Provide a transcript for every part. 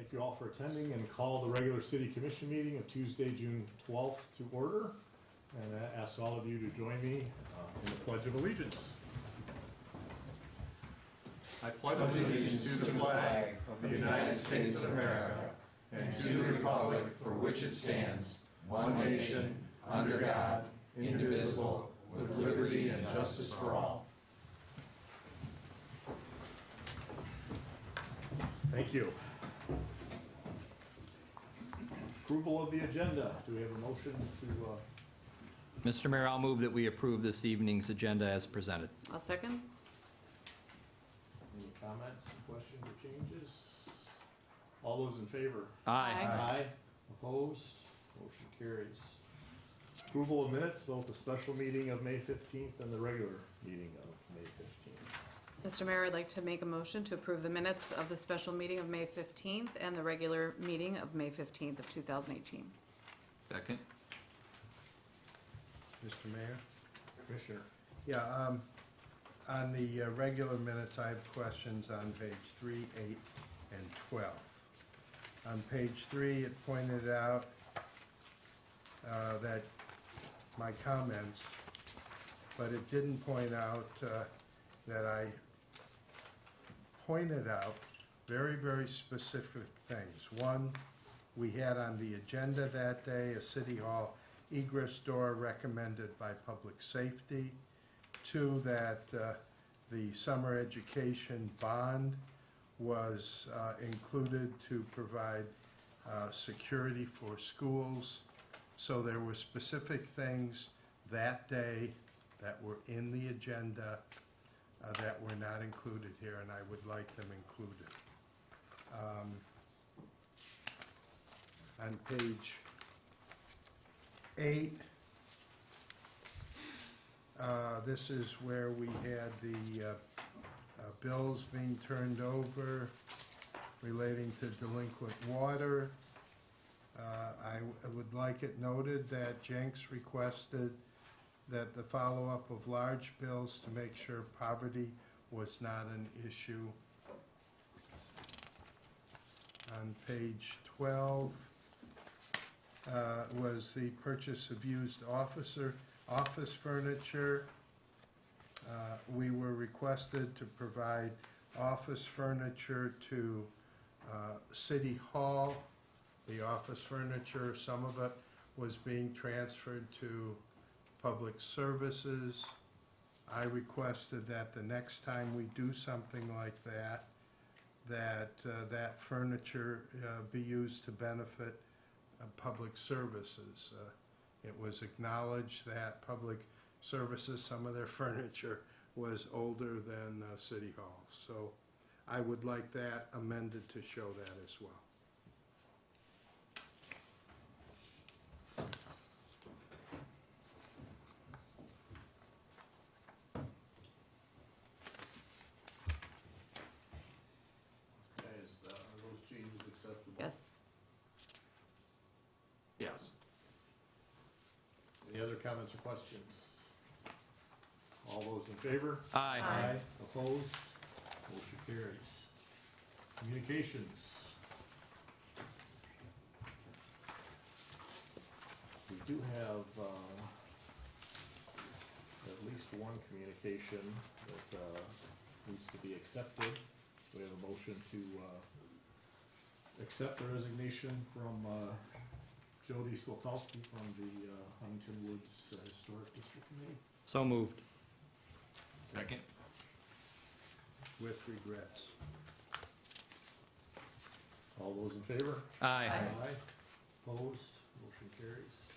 Thank you all for attending, and call the regular city commission meeting of Tuesday, June 12th to order. And I ask all of you to join me in the Pledge of Allegiance. I pledge allegiance to the flag of the United States of America and to the republic for which it stands, one nation, under God, indivisible, with liberty and justice for all. Thank you. Approval of the agenda. Do we have a motion to? Mr. Mayor, I'll move that we approve this evening's agenda as presented. I'll second. Any comments, questions, or changes? All those in favor? Aye. Aye. Opposed? Motion carries. Approval of minutes, both the special meeting of May 15th and the regular meeting of May 15th. Mr. Mayor, I'd like to make a motion to approve the minutes of the special meeting of May 15th and the regular meeting of May 15th of 2018. Second. Mr. Mayor? Commissioner? Yeah, on the regular minutes, I have questions on page 3, 8, and 12. On page 3, it pointed out that my comments, but it didn't point out that I pointed out very, very specific things. One, we had on the agenda that day a City Hall egress door recommended by Public Safety. 2, that the summer education bond was included to provide security for schools. So there were specific things that day that were in the agenda that were not included here, and I would like them included. On page 8, this is where we had the bills being turned over relating to delinquent water. I would like it noted that Jenks requested that the follow-up of large bills to make sure poverty was not an issue. On page 12 was the purchase of used office furniture. We were requested to provide office furniture to City Hall. The office furniture, some of it was being transferred to Public Services. I requested that the next time we do something like that, that furniture be used to benefit Public Services. It was acknowledged that Public Services, some of their furniture was older than City Hall. So I would like that amended to show that as well. Are those changes acceptable? Yes. Yes. Any other comments or questions? All those in favor? Aye. Aye. Opposed? Motion carries. Communications. We do have at least one communication that needs to be accepted. We have a motion to accept the resignation from Jody Swoltowski from the Huntington Woods Historic District Committee. So moved. Second. With regrets. All those in favor? Aye. Aye. Opposed? Motion carries.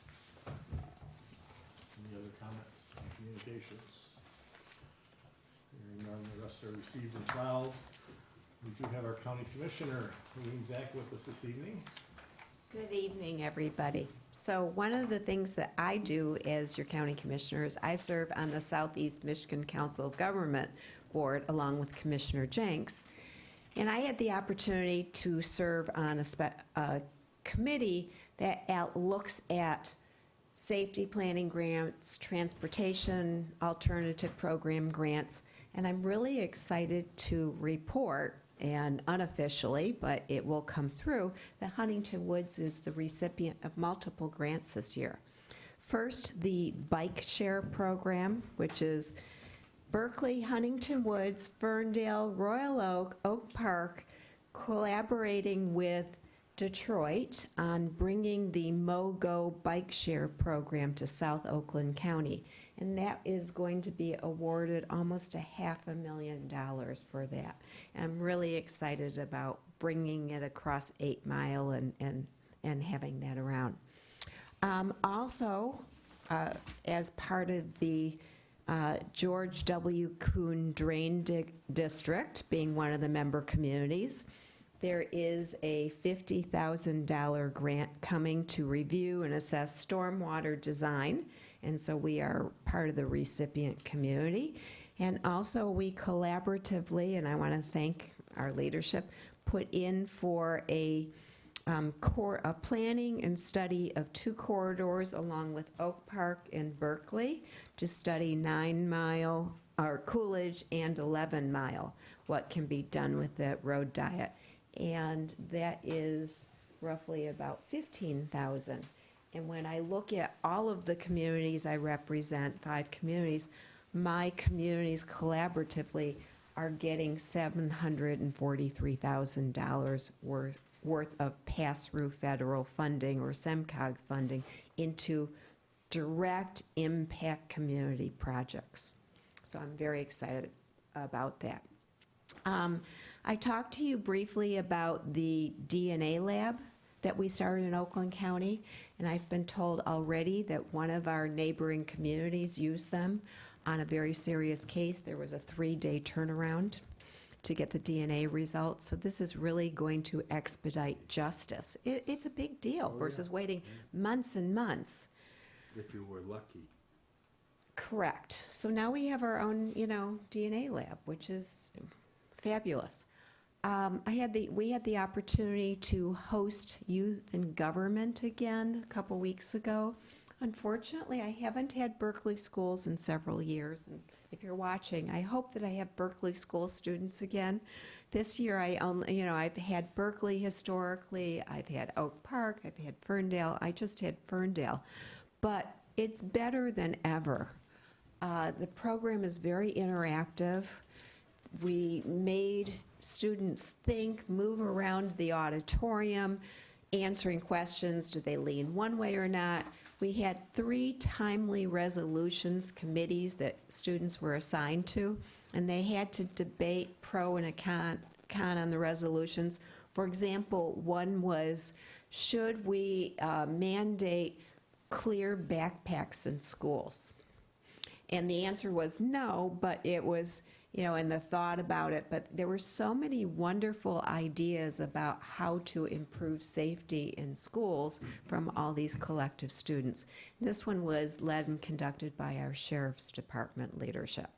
Any other comments on communications? Hearing none, the rest are received and filed. We do have our county commissioner, Louise Zach, with us this evening. Good evening, everybody. So one of the things that I do as your county commissioner is I serve on the Southeast Michigan Council of Government Board along with Commissioner Jenks. And I had the opportunity to serve on a committee that looks at safety planning grants, transportation, alternative program grants, and I'm really excited to report and unofficially, but it will come through, that Huntington Woods is the recipient of multiple grants this year. First, the Bike Share Program, which is Berkeley, Huntington Woods, Ferndale, Royal Oak, Oak Park, collaborating with Detroit on bringing the MoGo Bike Share Program to South Oakland County. And that is going to be awarded almost $500,000 for that. And I'm really excited about bringing it across 8 Mile and having that around. Also, as part of the George W. Kuhn Drain District, being one of the member communities, there is a $50,000 grant coming to review and assess stormwater design, and so we are part of the recipient community. And also, we collaboratively, and I want to thank our leadership, put in for a planning and study of 2 corridors along with Oak Park and Berkeley to study 9 Mile, or Coolidge, and 11 Mile, what can be done with that road diet. And that is roughly about $15,000. And when I look at all of the communities I represent, 5 communities, my communities collaboratively are getting $743,000 worth of pass-through federal funding or SEMCOG funding into direct impact community projects. So I'm very excited about that. I talked to you briefly about the DNA lab that we started in Oakland County, and I've been told already that one of our neighboring communities used them on a very serious case. There was a 3-day turnaround to get the DNA results. So this is really going to expedite justice. It's a big deal versus waiting months and months. If you were lucky. Correct. So now we have our own, DNA lab, which is fabulous. We had the opportunity to host youth in government again a couple weeks ago. Unfortunately, I haven't had Berkeley schools in several years. And if you're watching, I hope that I have Berkeley school students again. This year, I've had Berkeley historically, I've had Oak Park, I've had Ferndale. I just had Ferndale. But it's better than ever. The program is very interactive. We made students think, move around the auditorium, answering questions. Did they lean one way or not? We had 3 timely resolutions committees that students were assigned to, and they had to debate pro and a con on the resolutions. For example, one was, should we mandate clear backpacks in schools? And the answer was no, but it was, and the thought about it, but there were so many wonderful ideas about how to improve safety in schools from all these collective students. This one was led and conducted by our Sheriff's Department leadership.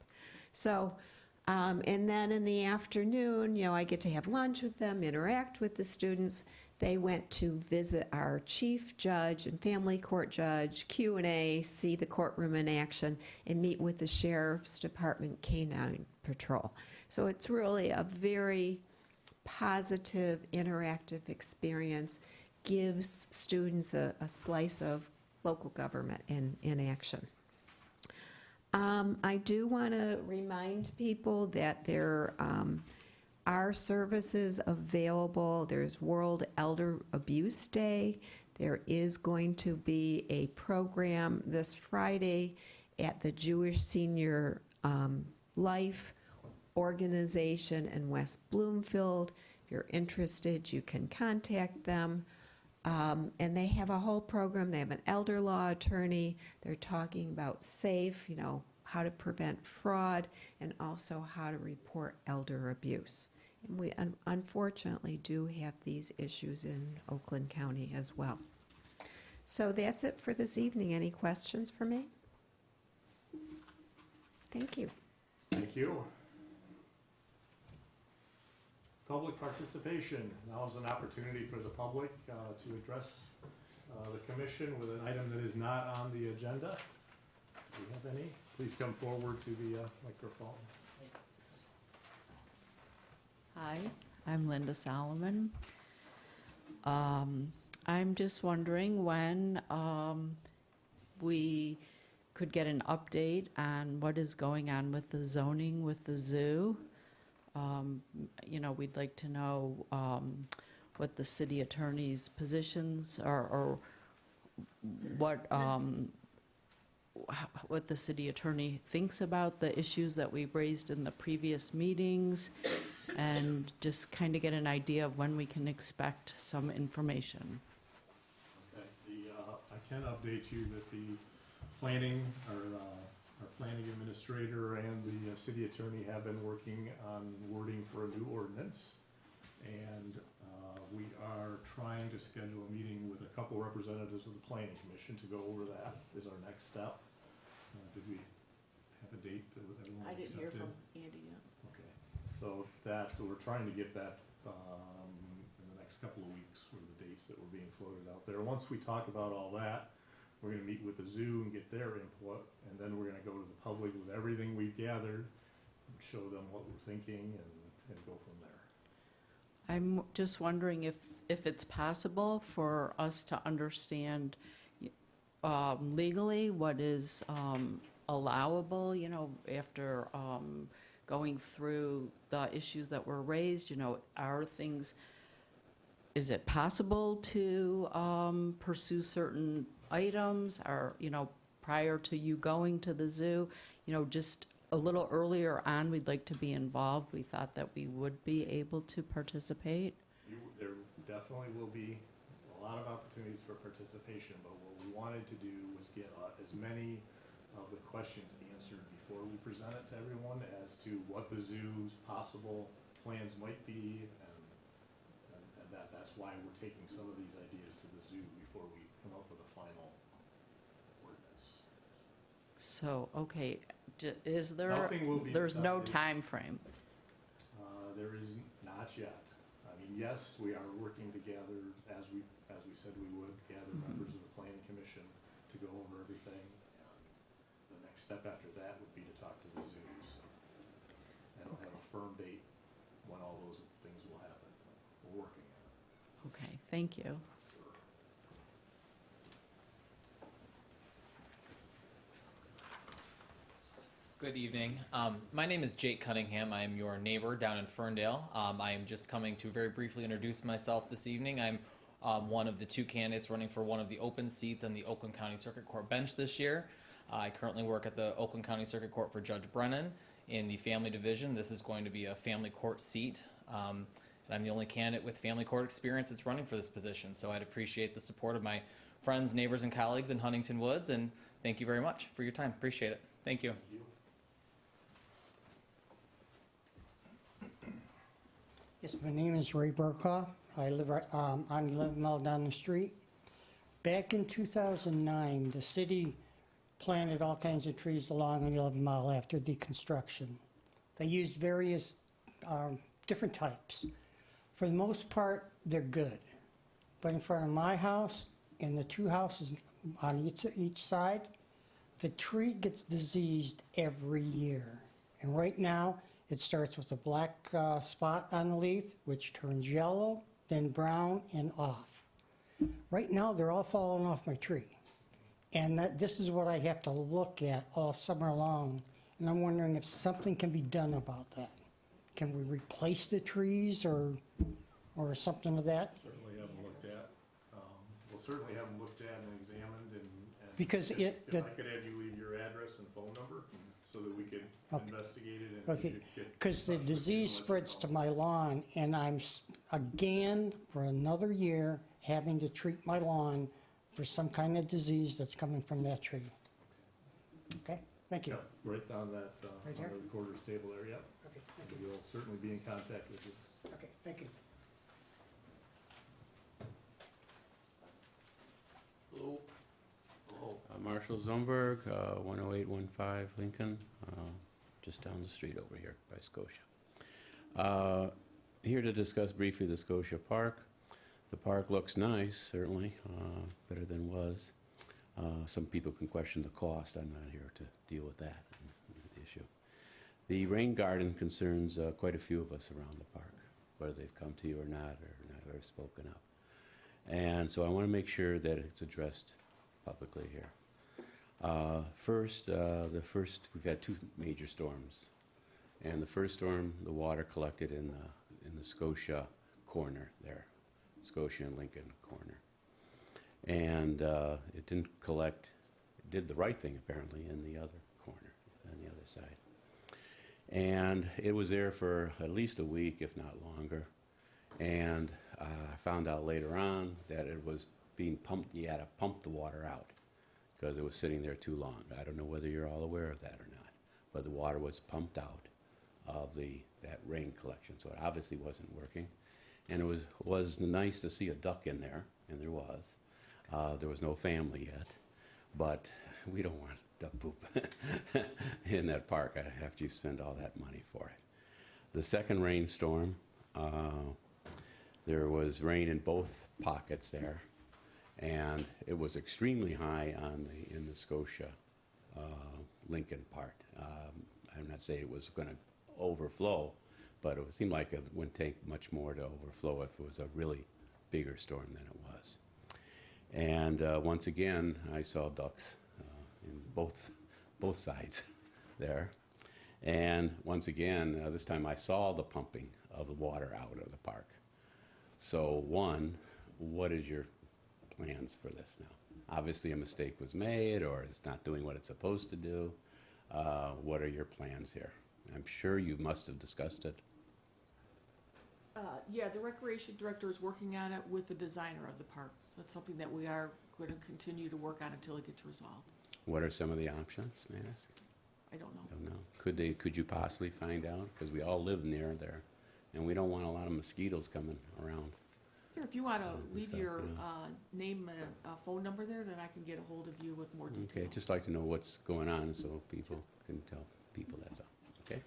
So, and then in the afternoon, I get to have lunch with them, interact with the students. They went to visit our chief judge and family court judge, Q&A, see the courtroom in action, and meet with the Sheriff's Department Canine Patrol. So it's really a very positive, interactive experience, gives students a slice of local government in action. I do want to remind people that there are services available. There's World Elder Abuse Day. There is going to be a program this Friday at the Jewish Senior Life Organization in West Bloomfield. If you're interested, you can contact them. And they have a whole program. They have an elder law attorney. They're talking about SAFE, how to prevent fraud, and also how to report elder abuse. And we unfortunately do have these issues in Oakland County as well. So that's it for this evening. Any questions for me? Thank you. Thank you. Public participation. Now is an opportunity for the public to address the commission with an item that is not on the agenda. Do you have any? Please come forward to the microphone. Hi, I'm Linda Solomon. I'm just wondering when we could get an update on what is going on with the zoning with the zoo. We'd like to know what the city attorney's positions are, or what the city attorney thinks about the issues that we've raised in the previous meetings, and just kind of get an idea of when we can expect some information. Okay, I can update you that the planning, our planning administrator and the city attorney have been working on wording for a new ordinance. And we are trying to schedule a meeting with a couple representatives of the planning commission to go over that, is our next step. Did we have a date that everyone I didn't hear accepted? from Andy yet. Okay, so we're trying to get that in the next couple of weeks, were the dates that were being floated out there. Once we talk about all that, we're gonna meet with the zoo and get their input, and then we're gonna go to the public with everything we've gathered, show them what we're thinking, and go from there. I'm just wondering if it's possible for us to understand legally what is allowable, after going through the issues that were raised, is it possible to pursue certain items, or, prior to you going to the zoo, just a little earlier on, we'd like to be involved. We thought that we would be able to participate. There definitely will be a lot of opportunities for participation, but what we wanted to do was get as many of the questions answered before we present it to everyone as to what the zoo's possible plans might be, and that's why we're taking some of these ideas to the zoo before we come up with a final ordinance. So, okay, is there, Nothing will be there's no decided. time frame? There is not yet. I mean, yes, we are working together, as we said we would, gather members of the planning commission to go over everything. And the next step after that would be to talk to the zoos. I don't have a firm date when all those things will happen. We're working on it. Okay, thank you. Good evening. My name is Jake Cunningham. I am your neighbor down in Ferndale. I am just coming to very briefly introduce myself this evening. I'm one of the two candidates running for one of the open seats on the Oakland County Circuit Court bench this year. I currently work at the Oakland County Circuit Court for Judge Brennan in the Family Division. This is going to be a family court seat. And I'm the only candidate with family court experience that's running for this position. So I'd appreciate the support of my friends, neighbors, and colleagues in Huntington Woods. And thank you very much for your time. Appreciate it. Thank you. Yes, my name is Ray Burkhoff. I live on 11 mile down the street. Back in 2009, the city planted all kinds of trees along 11 mile after the construction. They used various different types. For the most part, they're good. But in front of my house and the two houses on each side, the tree gets diseased every year. And right now, it starts with a black spot on the leaf, which turns yellow, then brown, and off. Right now, they're all falling off my tree. And this is what I have to look at all summer long. And I'm wondering if something can be done about that. Can we replace the trees or something of that? Certainly have them looked at. We'll certainly have them looked at and examined, and Because if it- I could have you leave your address and phone number so that we could investigate it and Okay, get. because the in touch with you disease and let you spreads to know. my lawn, and I'm, again, for another year, having to treat my lawn for some kind of disease that's coming from that tree. Okay, thank you. Yep, right down that, Right on here? the recorder's table there, yep. Okay, thank And we'll certainly be in contact with you. Okay, thank you. Marshall Zumberg, 10815 Lincoln, just down the street over here by Scotia. Here to discuss briefly the Scotia Park. The park looks nice, certainly, better than was. Some people can question the cost. I'm not here to deal with that issue. The rain garden concerns quite a few of us around the park. whether they've come to you or not spoken up. And so I want to make sure that it's addressed publicly here. First, we've had two major storms. And the first storm, the water collected in the Scotia corner there, Scotia and Lincoln corner. And it didn't collect, it did the right thing apparently in the other corner, on the other side. And it was there for at least a week, if not longer. And I found out later on that it was being pumped, you had to pump the water out because it was sitting there too long. I don't know whether you're all aware of that or not, but the water was pumped out of that rain collection, so it obviously wasn't working. And it was nice to see a duck in there, and there was. There was no family yet, but we don't want duck poop in that park after you spend all that money for it. The second rainstorm, there was rain in both pockets there, and it was extremely high in the Scotia Lincoln part. I'm not saying it was going to overflow, but it seemed like it wouldn't take much more to overflow if it was a really bigger storm than it was. And once again, I saw ducks in both sides there. And once again, this time I saw the pumping of the water out of the park. So one, what is your plans for this now? Obviously a mistake was made, or it's not doing what it's supposed to do. What are your plans here? I'm sure you must have discussed it. Yeah, the recreation director is working on it with the designer of the park. So it's something that we are going to continue to work on until it gets resolved. What are some of the options, may I ask? I don't know. Don't know. Could you possibly find out? Because we all live near there, and we don't want a lot of mosquitoes coming around. Here, if you want to leave stuff, your yeah. name and a phone number there, then I can get a hold of you with more detail. Okay, just like to know what's going on so people can tell people that's all. Okay?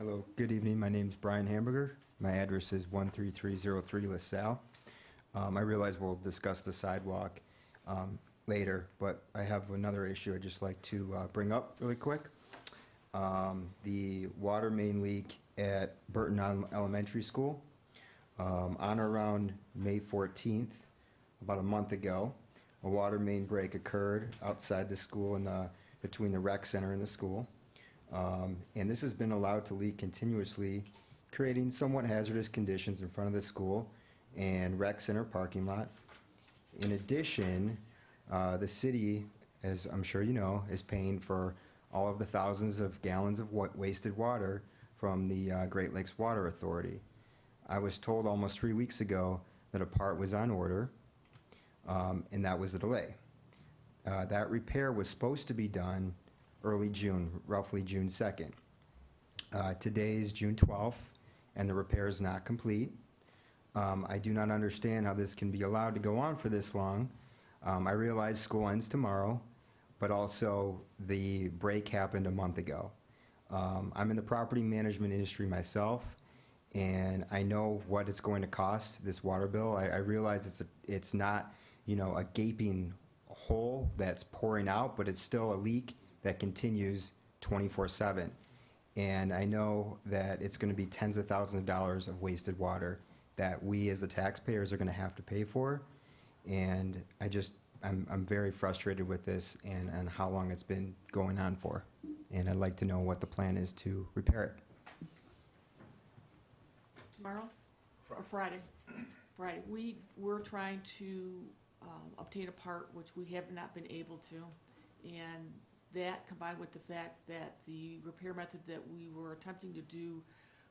Hello, good evening. My name's Brian Hamburger. My address is 13303 LaSalle. I realize we'll discuss the sidewalk later, but I have another issue I'd just like to bring up really quick. The water main leak at Burton Elementary School. On or around May 14th, about a month ago, a water main break occurred outside the school and between the rec center and the school. And this has been allowed to leak continuously, creating somewhat hazardous conditions in front of the school and rec center parking lot. In addition, the city, as I'm sure you know, is paying for all of the thousands of gallons of wasted water from the Great Lakes Water Authority. I was told almost 3 weeks ago that a part was on order, and that was a delay. That repair was supposed to be done early June, roughly June 2nd. Today is June 12th, and the repair is not complete. I do not understand how this can be allowed to go on for this long. I realize school ends tomorrow, but also the break happened a month ago. I'm in the property management industry myself, and I know what it's going to cost, this water bill. I realize it's not, a gaping hole that's pouring out, but it's still a leak that continues 24/7. And I know that it's going to be tens of thousands of dollars of wasted water that we as the taxpayers are going to have to pay for. And I'm very frustrated with this and how long it's been going on for. And I'd like to know what the plan is to repair it. Tomorrow? Or Friday? Friday. We were trying to obtain a part, which we have not been able to. And that, combined with the fact that the repair method that we were attempting to do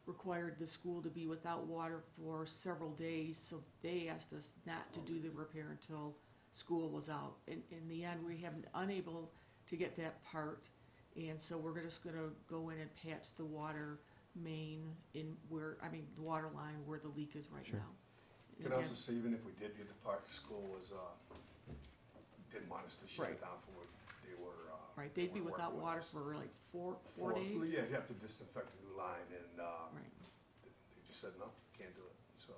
required the school to be without water for several days, so they asked us not to do the repair until school was out. In the end, we have been unable to get that part, and so we're just gonna go in and patch the water main the water line where the leak is right Sure. now. You could also say, even if we did get the part, the school didn't want us to shut Right. it down for what they were. Right, they'd be weren't without working water with us. for like four days. Yeah, you have to disinfect the new line, and Right. they just said, no, can't do it. So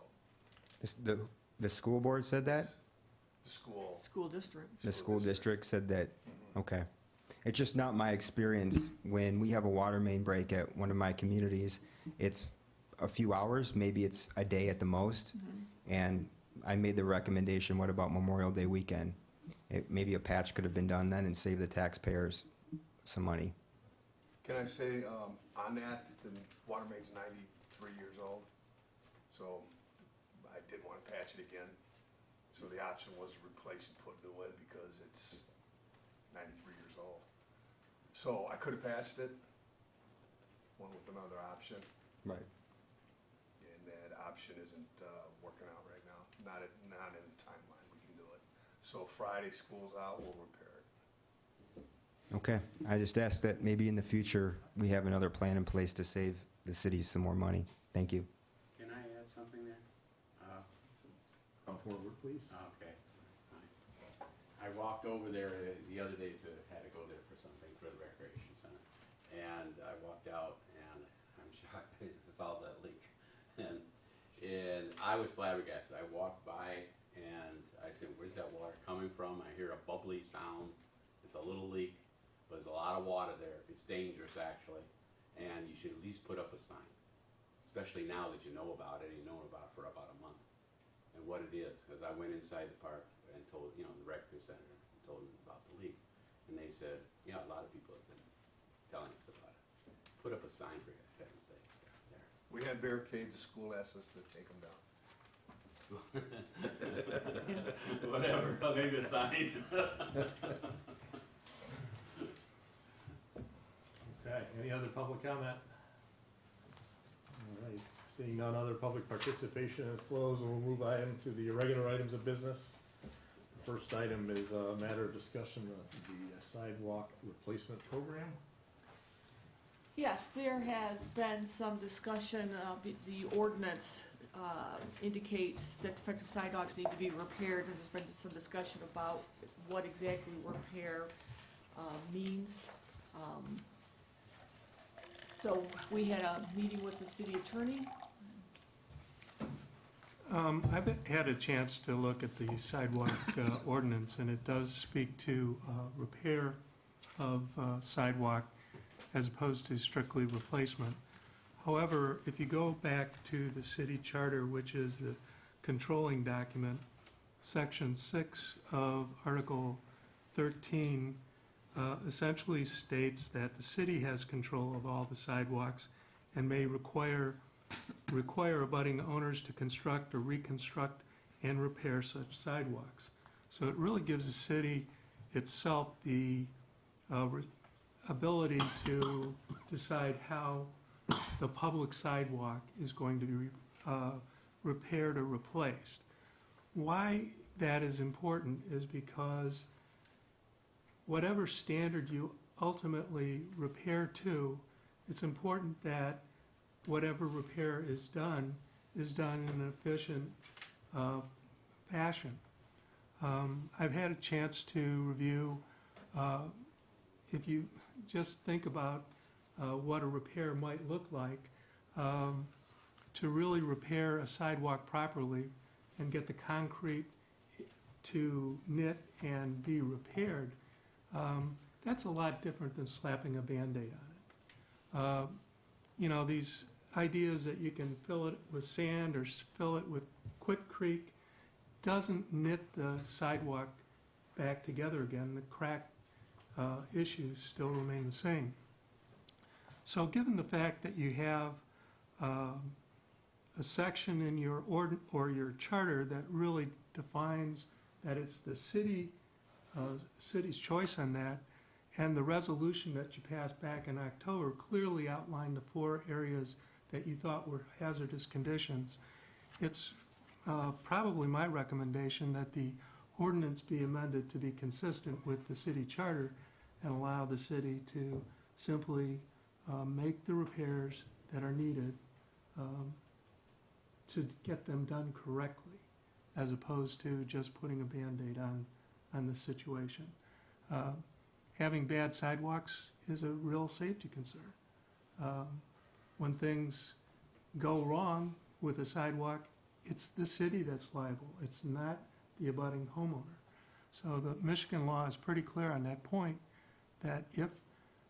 The school board said that? the school. School district. The school district said that Okay. It's just not my experience. When we have a water main break at one of my communities, it's a few hours, maybe it's a day at the most. And I made the recommendation, what about Memorial Day weekend? Maybe a patch could have been done then and save the taxpayers some money. Can I say, on that, the water main's 93 years old, so I didn't want to patch it again. So the option was to replace and put new in because it's 93 years old. So I could have patched it, went with another option, Right. and that option isn't working out right now. Not in the timeline we can do it. So Friday, school's out, we'll repair it. Okay. I just asked that maybe in the future, we have another plan in place to save the city some more money. Thank you. Can I add something there? Come forward, please. Okay. I walked over there the other day had to go there for something for the recreation center. And I walked out and I'm shocked, I saw that leak. And I was flabbergasted. I walked by and I said, where's that water coming from? I hear a bubbly sound. It's a little leak, but there's a lot of water there. It's dangerous actually. And you should at least put up a sign, especially now that you know about it. You've known about it for about a month. And what it is, because I went inside the park and told, the recreation center, and told them about the leak. And they said, yeah, a lot of people have been telling us about it. Put up a sign for heaven's sake there. We had barricades, the school asked us to take them down. Whatever, maybe a sign. Okay, any other public comment? All right, seeing none other public participation is closed, we'll move on to the regular items of business. First item is a matter of discussion of the sidewalk replacement program. Yes, there has been some discussion, the ordinance indicates that defective sidewalks need to be repaired, and there's been some discussion about what exactly repair means. So we had a meeting with the city attorney. I've had a chance to look at the sidewalk ordinance, and it does speak to repair of sidewalk as opposed to strictly replacement. However, if you go back to the city charter, which is the controlling document, section 6 of Article 13 essentially states that the city has control of all the sidewalks and may require abutting owners to construct or reconstruct and repair such sidewalks. So it really gives the city itself the ability to decide how the public sidewalk is going to be repaired or replaced. Why that is important is because whatever standard you ultimately repair to, it's important that whatever repair is done in an efficient fashion. I've had a chance to review, if you just think about what a repair might look like, to really repair a sidewalk properly and get the concrete to knit and be repaired, that's a lot different than slapping a Band-Aid on it. These ideas that you can fill it with sand or fill it with Quikrete doesn't knit the sidewalk back together again. The crack issues still remain the same. So given the fact that you have a section in your your charter that really defines that it's the city's choice on that, and the resolution that you passed back in October clearly outlined the 4 areas that you thought were hazardous conditions, it's probably my recommendation that the ordinance be amended to be consistent with the city charter and allow the city to simply make the repairs that are needed to get them done correctly, as opposed to just putting a Band-Aid on the situation. Having bad sidewalks is a real safety concern. When things go wrong with a sidewalk, it's the city that's liable. It's not the abutting homeowner. So the Michigan law is pretty clear on that point, that if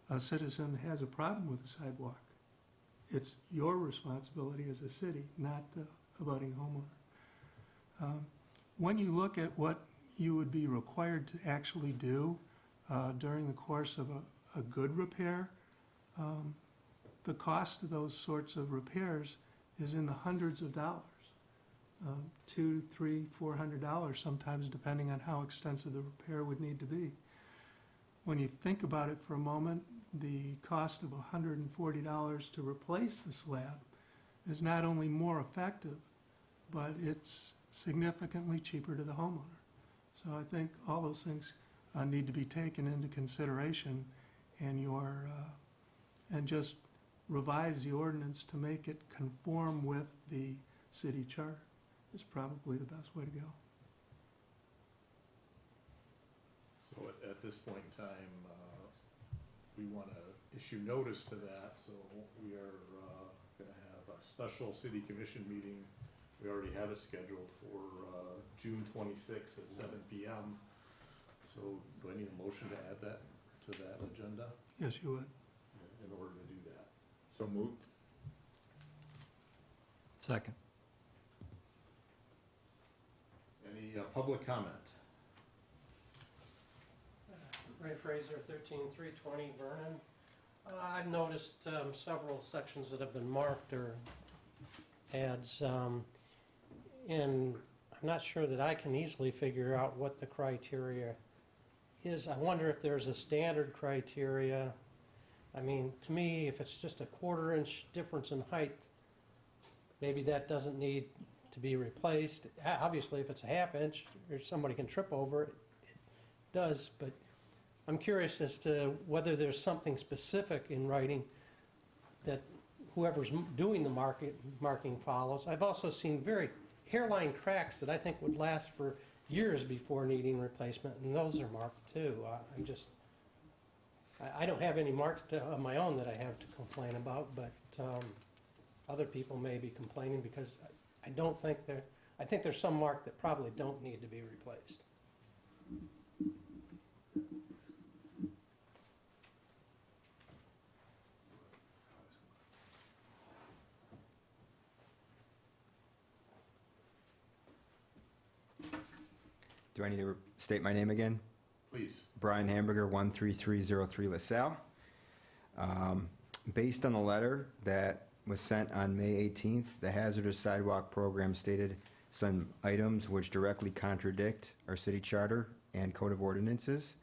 a citizen has a problem with a sidewalk, it's your responsibility as a city, not the abutting homeowner. When you look at what you would be required to actually do during the course of a good repair, the cost of those sorts of repairs is in the hundreds of dollars. $200, $300, $400 sometimes, depending on how extensive the repair would need to be. When you think about it for a moment, the cost of $140 to replace the slab is not only more effective, but it's significantly cheaper to the homeowner. So I think all those things need to be taken into consideration, and and just revise the ordinance to make it conform with the city charter is probably the best way to go. So at this point in time, we want to issue notice to that, so we are going to have a special city commission meeting. We already have it scheduled for June 26th at 7 p.m. So do I need a motion to add that to that agenda Yes, you would. in order to do that? So moved. Second. Any public comment? Ray Fraser, 13320 Vernon. I've noticed several sections that have been marked or ads, and I'm not sure that I can easily figure out what the criteria is. I wonder if there's a standard criteria. I mean, to me, if it's just a 1/4 inch difference in height, maybe that doesn't need to be replaced. Obviously, if it's a 1/2 inch or somebody can trip over it, it does, but I'm curious as to whether there's something specific in writing that whoever's doing the marking follows. I've also seen very hairline cracks that I think would last for years before needing replacement, and those are marked too. I don't have any marks of my own that I have to complain about, but other people may be complaining because I think there's some mark that probably don't need to be replaced. Do I need to state my name again? Please. Brian Hamburger, 13303 LaSalle. Based on the letter that was sent on May 18th, the hazardous sidewalk program stated some items which directly contradict our city charter and code of ordinances,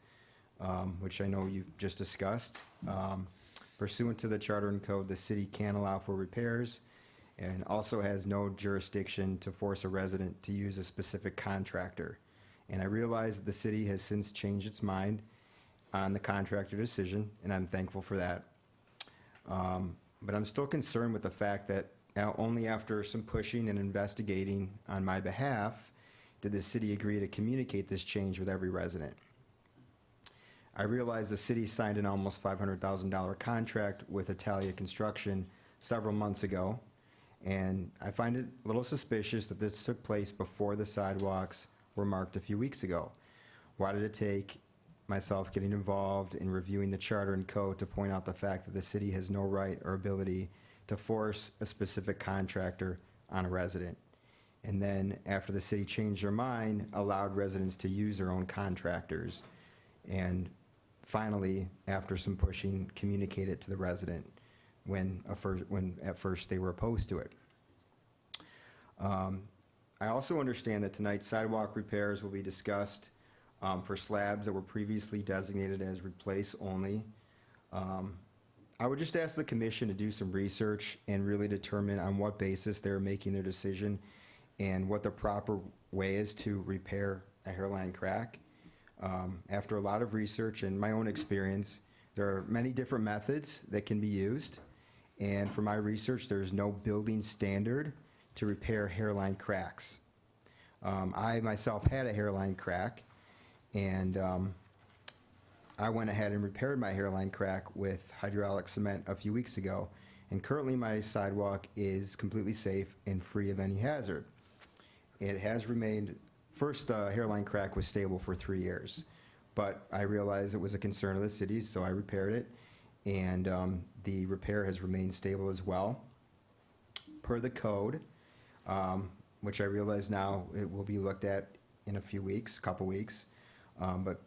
which I know you've just discussed. Pursuant to the charter and code, the city can allow for repairs and also has no jurisdiction to force a resident to use a specific contractor. And I realize the city has since changed its mind on the contractor decision, and I'm thankful for that. But I'm still concerned with the fact that only after some pushing and investigating on my behalf did the city agree to communicate this change with every resident. I realize the city signed an almost $500,000 contract with Italia Construction several months ago, and I find it a little suspicious that this took place before the sidewalks were marked a few weeks ago. Why did it take myself getting involved in reviewing the charter and code to point out the fact that the city has no right or ability to force a specific contractor on a resident? And then, after the city changed their mind, allowed residents to use their own contractors. And finally, after some pushing, communicate it to the resident when at first they were opposed to it. I also understand that tonight's sidewalk repairs will be discussed for slabs that were previously designated as replace only. I would just ask the commission to do some research and really determine on what basis they're making their decision and what the proper way is to repair a hairline crack. After a lot of research and my own experience, there are many different methods that can be used. And for my research, there's no building standard to repair hairline cracks. I myself had a hairline crack, and I went ahead and repaired my hairline crack with hydraulic cement a few weeks ago, and currently my sidewalk is completely safe and free of any hazard. It has remained First, the hairline crack was stable for 3 years, but I realized it was a concern of the city, so I repaired it, and the repair has remained stable as well. Per the code, which I realize now it will be looked at in a few weeks, a couple weeks, but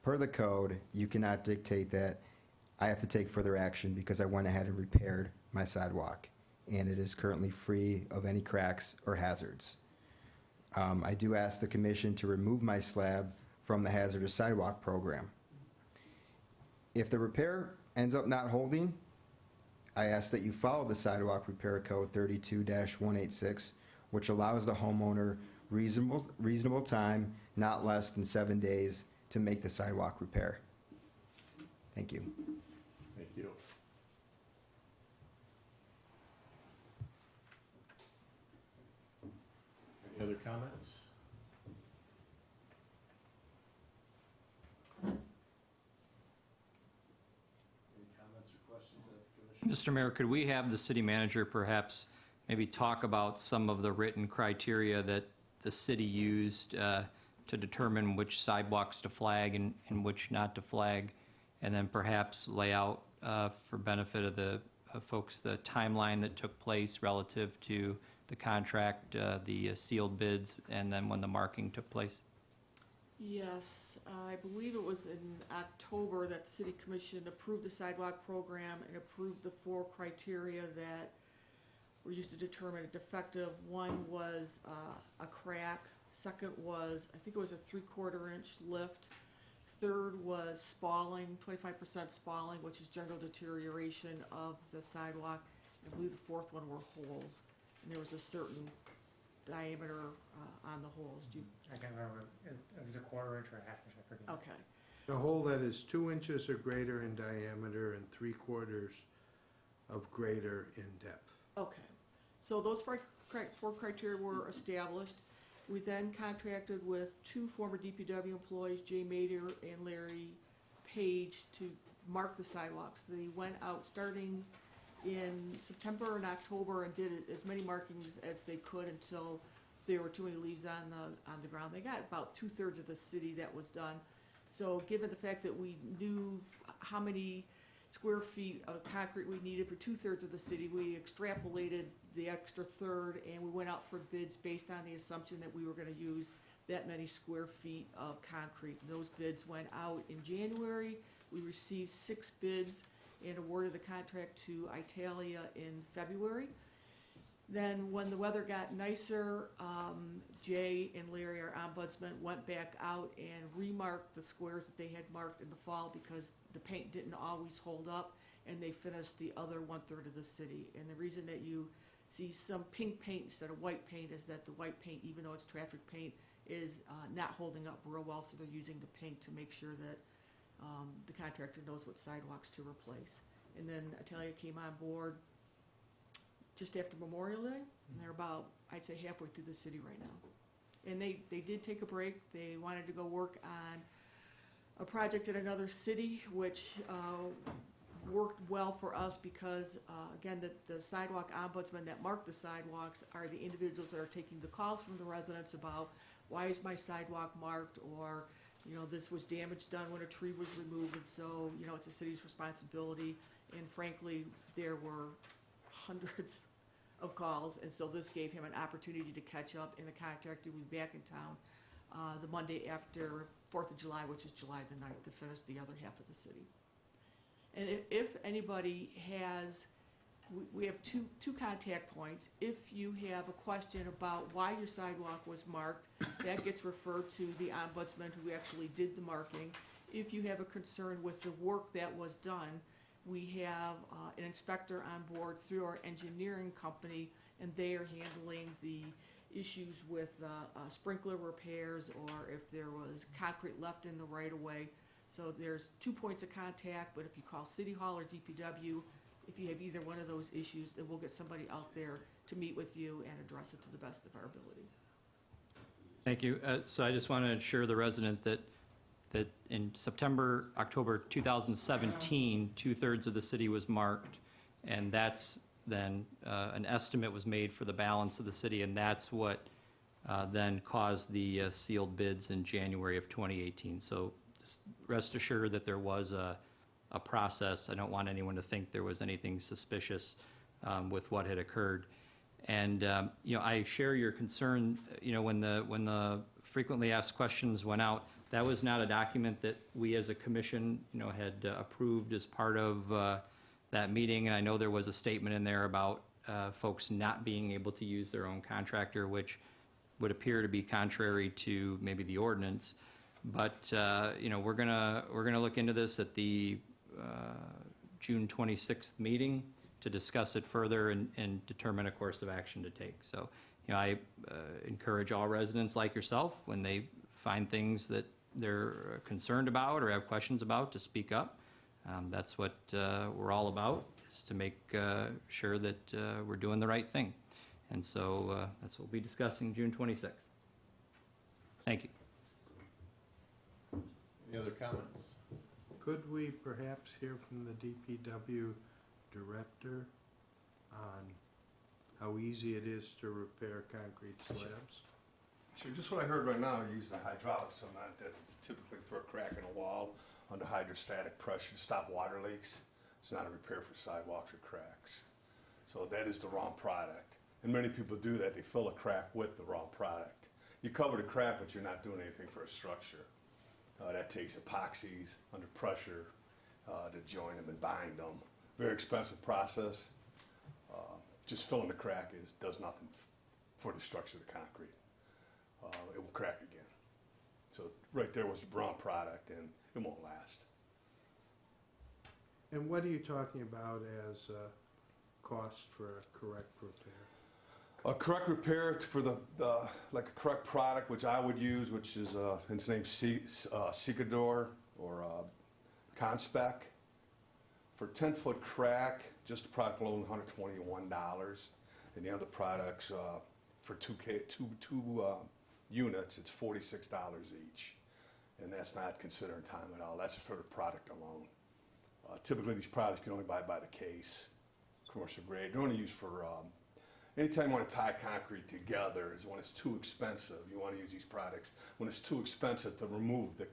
per the code, you cannot dictate that I have to take further action because I went ahead and repaired my sidewalk, and it is currently free of any cracks or hazards. I do ask the commission to remove my slab from the hazardous sidewalk program. If the repair ends up not holding, I ask that you follow the sidewalk repair code 32-186, which allows the homeowner reasonable time, not less than 7 days, to make the sidewalk repair. Thank you. Thank you. Any other comments? Any comments or questions of the commission? Mr. Mayor, could we have the city manager perhaps maybe talk about some of the written criteria that the city used to determine which sidewalks to flag and which not to flag, and then perhaps lay out for benefit of the folks the timeline that took place relative to the contract, the sealed bids, and then when the marking took place? Yes, I believe it was in October that the city commission approved the sidewalk program and approved the 4 criteria that were used to determine a defective. One was a crack. Second was, I think it was a 3/4 inch lift. Third was spalling, 25% spalling, which is general deterioration of the sidewalk. I believe the 4th one were holes, and there was a certain diameter on the holes. Do you? I can't remember, it was a 1/4 inch or a 1/2 inch, I forget. Okay. The hole that is 2 inches or greater in diameter and 3/4 of greater in depth. Okay, so those 4 criteria were established. We then contracted with 2 former DPW employees, Jay Mader and Larry Page, to mark the sidewalks. They went out starting in September and October and did as many markings as they could until there were too many leaves on the ground. They got about 2/3 of the city that was done. So given the fact that we knew how many square feet of concrete we needed for 2/3 of the city, we extrapolated the extra third, and we went out for bids based on the assumption that we were gonna use that many square feet of concrete. Those bids went out in January. We received 6 bids and awarded the contract to Italia in February. Then when the weather got nicer, Jay and Larry, our ombudsman, went back out and remarked the squares that they had marked in the fall because the paint didn't always hold up, and they finished the other 1/3 of the city. And the reason that you see some pink paint instead of white paint is that the white paint, even though it's traffic paint, is not holding up real well, so they're using the pink to make sure that the contractor knows what sidewalks to replace. And then Italia came on board just after Memorial Day, and they're about, I'd say, halfway through the city right now. And they did take a break. They wanted to go work on a project in another city, which worked well for us because, again, the sidewalk ombudsman that marked the sidewalks are the individuals that are taking the calls from the residents about, why is my sidewalk marked, or, you know, this was damage done when a tree was removed, and so, you know, it's the city's responsibility. And frankly, there were hundreds of calls, and so this gave him an opportunity to catch up, and the contractor will be back in town the Monday after 4th of July, which is July the 9th, to finish the other half of the city. And if anybody has, we have two contact points. If you have a question about why your sidewalk was marked, that gets referred to the ombudsman who actually did the marking. If you have a concern with the work that was done, we have an inspector on board through our engineering company, and they are handling the issues with sprinkler repairs or if there was concrete left in the right-of-way. So there's 2 points of contact, but if you call City Hall or DPW, if you have either one of those issues, then we'll get somebody out there to meet with you and address it to the best of our ability. Thank you. So I just want to assure the resident that in September, October 2017, 2/3 of the city was marked, and that's then an estimate was made for the balance of the city, and that's what then caused the sealed bids in January of 2018. So just rest assured that there was a process. I don't want anyone to think there was anything suspicious with what had occurred. And, I share your concern, when the frequently asked questions went out, that was not a document that we as a commission, had approved as part of that meeting. And I know there was a statement in there about folks not being able to use their own contractor, which would appear to be contrary to maybe the ordinance. But, we're gonna look into this at the June 26th meeting to discuss it further and determine a course of action to take. So, I encourage all residents like yourself, when they find things that they're concerned about or have questions about, to speak up. That's what we're all about, is to make sure that we're doing the right thing. And so that's what we'll be discussing June 26th. Thank you. Any other comments? Could we perhaps hear from the DPW director on how easy it is to repair concrete slabs? Sure, just what I heard right now, you're using a hydraulic cement that typically for a crack in a wall under hydrostatic pressure to stop water leaks. It's not a repair for sidewalks or cracks. So that is the wrong product. And many people do that, they fill a crack with the wrong product. You cover the crack, but you're not doing anything for a structure. That takes epoxies under pressure to join them and bind them. Very expensive process. Just filling the crack does nothing for the structure of the concrete. It will crack again. So right there was the wrong product, and it won't last. And what are you talking about as cost for a correct repair? A correct repair for like a correct product, which I would use, which is its name's Secador or Conspec. For 10-foot crack, just the product alone, $121, and the other products for two units, it's $46 each, and that's not considering time at all. That's for the product alone. Typically, these products you can only buy by the case, commercial grade. They're only used for anytime you want to tie concrete together is when it's too expensive. You want to use these products when it's too expensive to remove the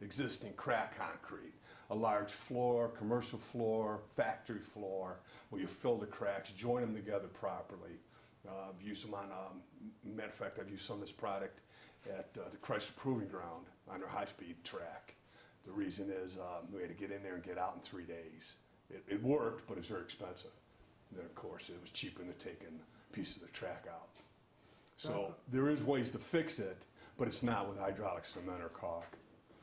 existing crack concrete. A large floor, commercial floor, factory floor, where you fill the cracks, join them together properly. I've used them on, matter of fact, I've used some of this product at the Chrysler Proving Ground on their high-speed track. The reason is we had to get in there and get out in 3 days. It worked, but it was very expensive. And then, of course, it was cheaper than taking piece of the track out. So there is ways to fix it, but it's not with hydraulic cement or caulk.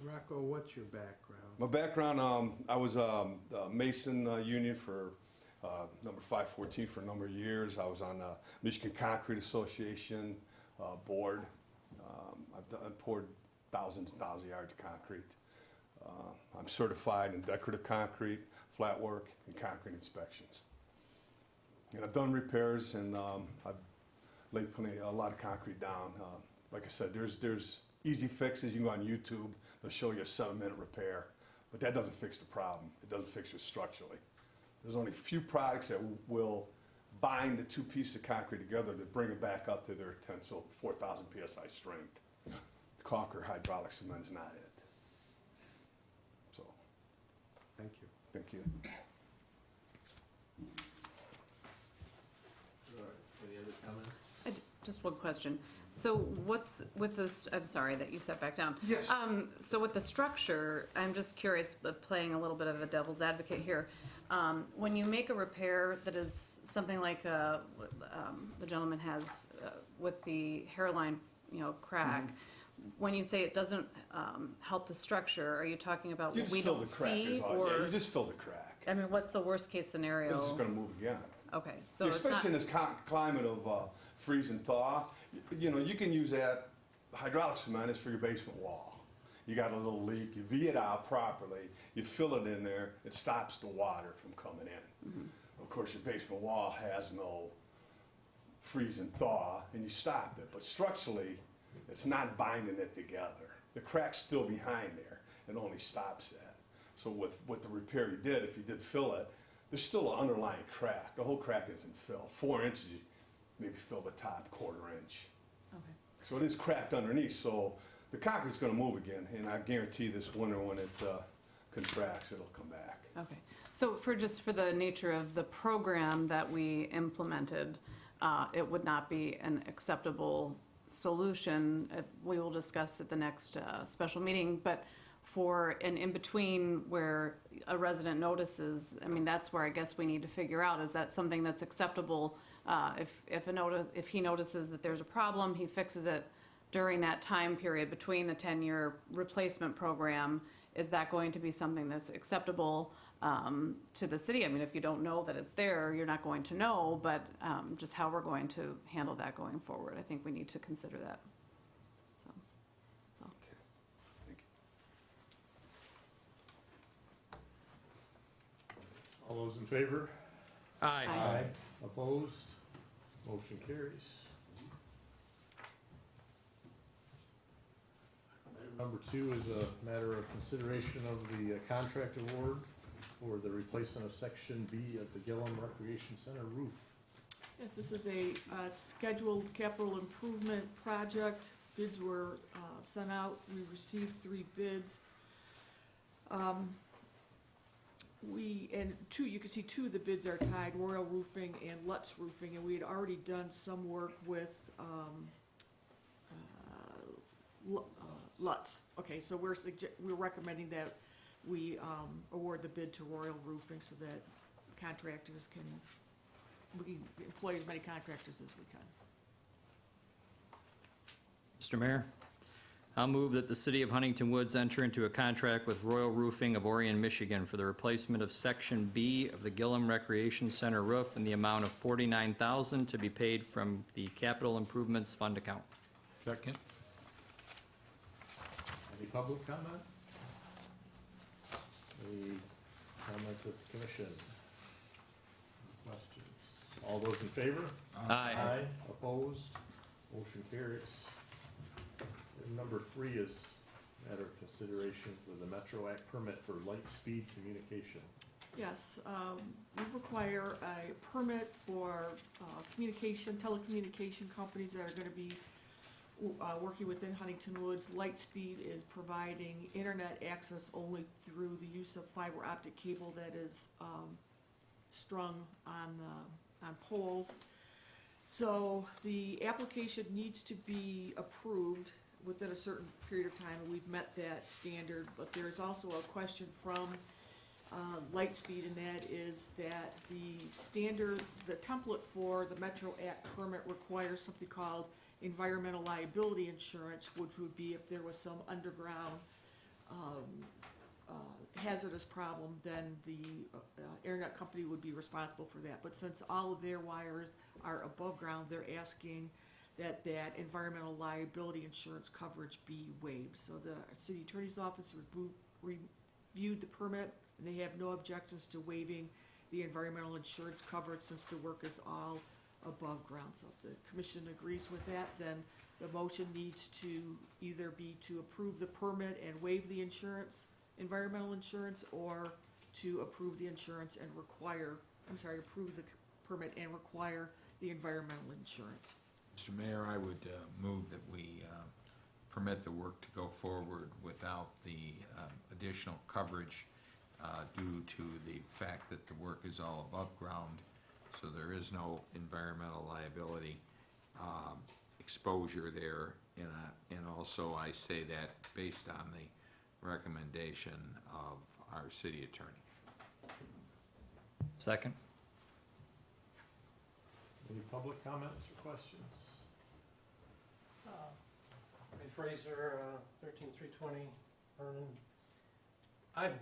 Rocco, what's your background? My background, I was the Mason Union for number 514 for a number of years. I was on the Michigan Concrete Association board. I've poured thousands and thousands of yards of concrete. I'm certified in decorative concrete, flat work, and concrete inspections. And I've done repairs, and I've laid a lot of concrete down. Like I said, there's easy fixes. You can go on YouTube. They'll show you a 7-minute repair. But that doesn't fix the problem. It doesn't fix it structurally. There's only a few products that will bind the two pieces of concrete together to bring it back up to their 4,000 PSI strength. Caulk or hydraulic cement is not it. So, Thank you. thank you. Any other comments? Just one question. So what's with this, I'm sorry that you sat back down. Yes. So with the structure, I'm just curious, but playing a little bit of a devil's advocate here. When you make a repair that is something like the gentleman has with the hairline, crack, when you say it doesn't help the structure, are you talking about You what just we fill don't the crack. see? Yeah, you just fill the crack. I mean, what's the worst case scenario? It's just going to move again. Okay, so it's Especially not, in this climate of freeze and thaw, you can use that hydraulic cement is for your basement wall. You got a little leak, you V it out properly, you fill it in there, it stops the water from coming in. Mm-hmm. Of course, your basement wall has no freeze and thaw, and you stopped it. But structurally, it's not binding it together. The crack's still behind there. It only stops that. So with the repair you did, if you did fill it, there's still an underlying crack. The whole crack isn't filled. 4 inches, maybe fill the top 1/4 inch. okay. So it is cracked underneath, so the concrete's gonna move again, and I guarantee this winter when it contracts, it'll come back. Okay, so for the nature of the program that we implemented, it would not be an acceptable solution. We will discuss at the next special meeting, but for an in-between where a resident notices, I mean, that's where I guess we need to figure out, is that something that's acceptable? If he notices that there's a problem, he fixes it during that time period between the 10-year replacement program. Is that going to be something that's acceptable to the city? I mean, if you don't know that it's there, you're not going to know, but just how we're going to handle that going forward, I think we need to consider that. So, that's all. Okay, thank you. All those in favor? Aye. Opposed? Motion carries. Item number 2 is a matter of consideration of the contract award for the replacement of Section B of the Gillum Recreation Center roof. Yes, this is a scheduled capital improvement project. Bids were sent out. We received 3 bids. You can see 2 of the bids are tied, Royal Roofing and Lutz Roofing, and we had already done some work with Lutz. Okay, so we're recommending that we award the bid to Royal Roofing so that we can employ as many contractors as we can. Mr. Mayor, I'll move that the City of Huntington Woods enter into a contract with Royal Roofing of Orion, Michigan for the replacement of Section B of the Gillum Recreation Center roof in the amount of $49,000 to be paid from the Capital Improvements Fund account. Second. Any public comment? Any comments of the commission? Questions? All those in favor? Aye. Opposed? Motion carries. Item number 3 is matter of consideration for the Metro Act permit for light speed communication. Yes, we require a permit for telecommunication companies that are gonna be working within Huntington Woods. Lightspeed is providing internet access only through the use of fiber optic cable that is strung on poles. So the application needs to be approved within a certain period of time, and we've met that standard. But there's also a question from Lightspeed, and that is that the template for the Metro Act permit requires something called environmental liability insurance, which would be if there was some underground hazardous problem, then the internet company would be responsible for that. But since all of their wires are above ground, they're asking that environmental liability insurance coverage be waived. So the city attorney's office reviewed the permit, and they have no objections to waiving the environmental insurance coverage since the work is all above ground. So if the commission agrees with that, then the motion needs to either be to approve the permit and waive the environmental insurance, or to approve the insurance and approve the permit and require the environmental insurance. Mr. Mayor, I would move that we permit the work to go forward without the additional coverage due to the fact that the work is all above ground, so there is no environmental liability exposure there. And also I say that based on the recommendation of our city attorney. Second. Any public comments or questions? Ray Fraser, 13320 Vernon. I've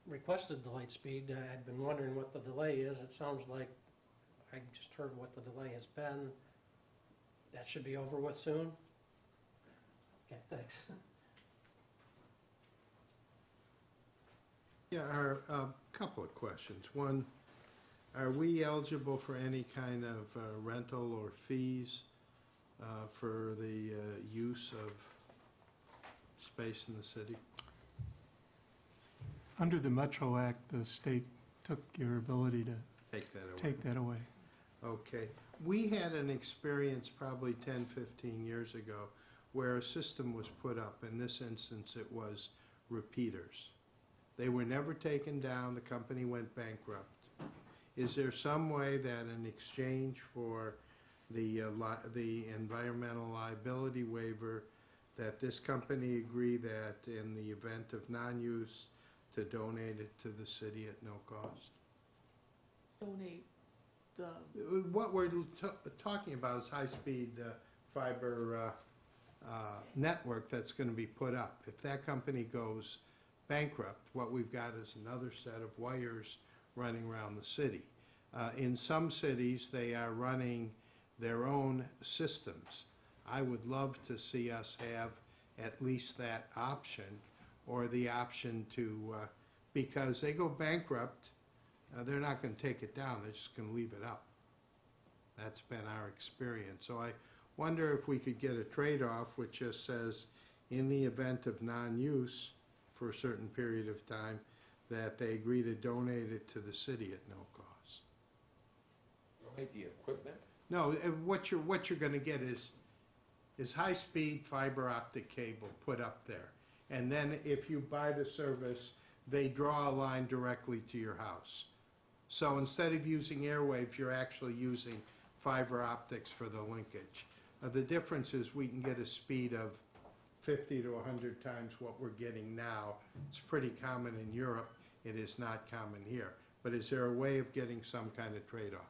requested the light speed. I've been wondering what the delay is. It sounds like I just heard what the delay has been. That should be over with soon? Okay, thanks. Yeah, a couple of questions. One, are we eligible for any kind of rental or fees for the use of space in the city? Under the Metro Act, the state took your ability to Take that away. away. Okay. We had an experience probably 10, 15 years ago where a system was put up. In this instance, it was repeaters. They were never taken down, the company went bankrupt. Is there some way that in exchange for the environmental liability waiver, that this company agree that in the event of non-use, to donate it to the city at no cost? Donate the, What we're talking about is high-speed fiber network that's gonna be put up. If that company goes bankrupt, what we've got is another set of wires running around the city. In some cities, they are running their own systems. I would love to see us have at least that option, or the option to, because they go bankrupt, they're not gonna take it down, they're just gonna leave it up. That's been our experience. So I wonder if we could get a trade-off which just says, in the event of non-use for a certain period of time, that they agree to donate it to the city at no cost. Donate the equipment? No, what you're gonna get is high-speed fiber optic cable put up there. And then if you buy the service, they draw a line directly to your house. So instead of using airwaves, you're actually using fiber optics for the linkage. The difference is we can get a speed of 50 to 100 times what we're getting now. It's pretty common in Europe. It is not common here. But is there a way of getting some kind of trade-off?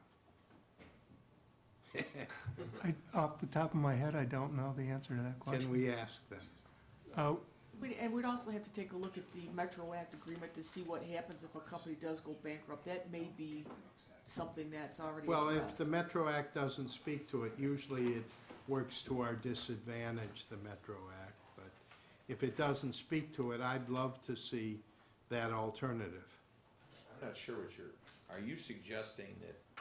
Off the top of my head, I don't know the answer to that question. Can we ask them? and we'd also have to take a look at the Metro Act agreement to see what happens if a company does go bankrupt. That may be something that's already Well, if addressed. the Metro Act doesn't speak to it, usually it works to our disadvantage, the Metro Act. But if it doesn't speak to it, I'd love to see that alternative. I'm not sure are you suggesting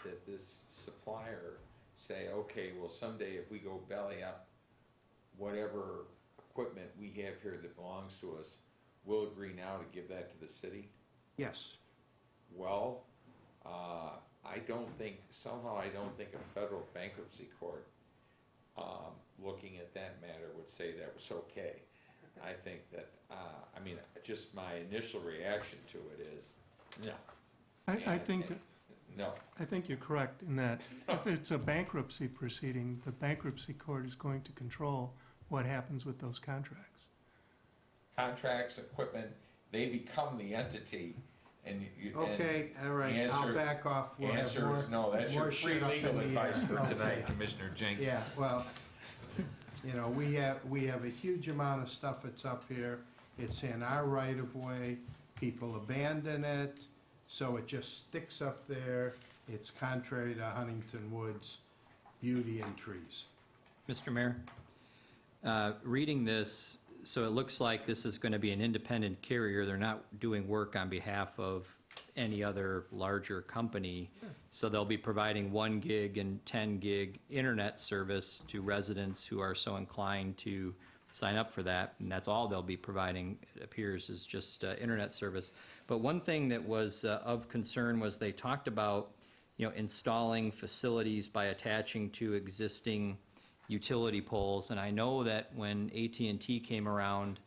that this supplier say, okay, well, someday if we go belly up, whatever equipment we have here that belongs to us, we'll agree now to give that to the city? Yes. Well, I don't think a federal bankruptcy court, looking at that matter, would say that was okay. I think that, just my initial reaction to it is, no. I think No. I think you're correct in that if it's a bankruptcy proceeding, the bankruptcy court is going to control what happens with those contracts. Contracts, equipment, they become the entity, and you. Okay, all right, I'll back off. The answer is no. That's your free legal advice for Okay. tonight, Commissioner Jenks. Yeah, well, we have a huge amount of stuff that's up here. It's in our right-of-way. People abandon it, so it just sticks up there. It's contrary to Huntington Woods' beauty and trees. Mr. Mayor, reading this, so it looks like this is going to be an independent carrier. They're not doing work on behalf of any other larger company. So they'll be providing 1 gig and 10 gig internet service to residents who are so inclined to sign up for that. And that's all they'll be providing, it appears, is just internet service. But one thing that was of concern was they talked about, installing facilities by attaching to existing utility poles. And I know that when AT&T came around,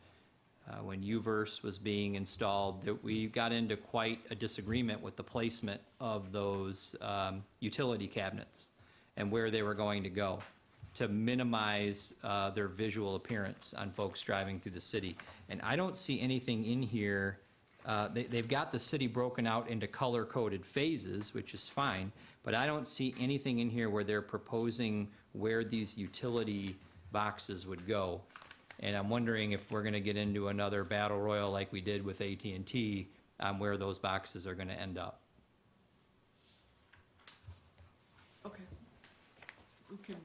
when UVerse was being installed, that we got into quite a disagreement with the placement of those utility cabinets and where they were going to go to minimize their visual appearance on folks driving through the city. And I don't see anything in here. They've got the city broken out into color-coded phases, which is fine, but I don't see anything in here where they're proposing where these utility boxes would go. And I'm wondering if we're going to get into another battle royal like we did with AT&T on where those boxes are going to end up. Okay. We can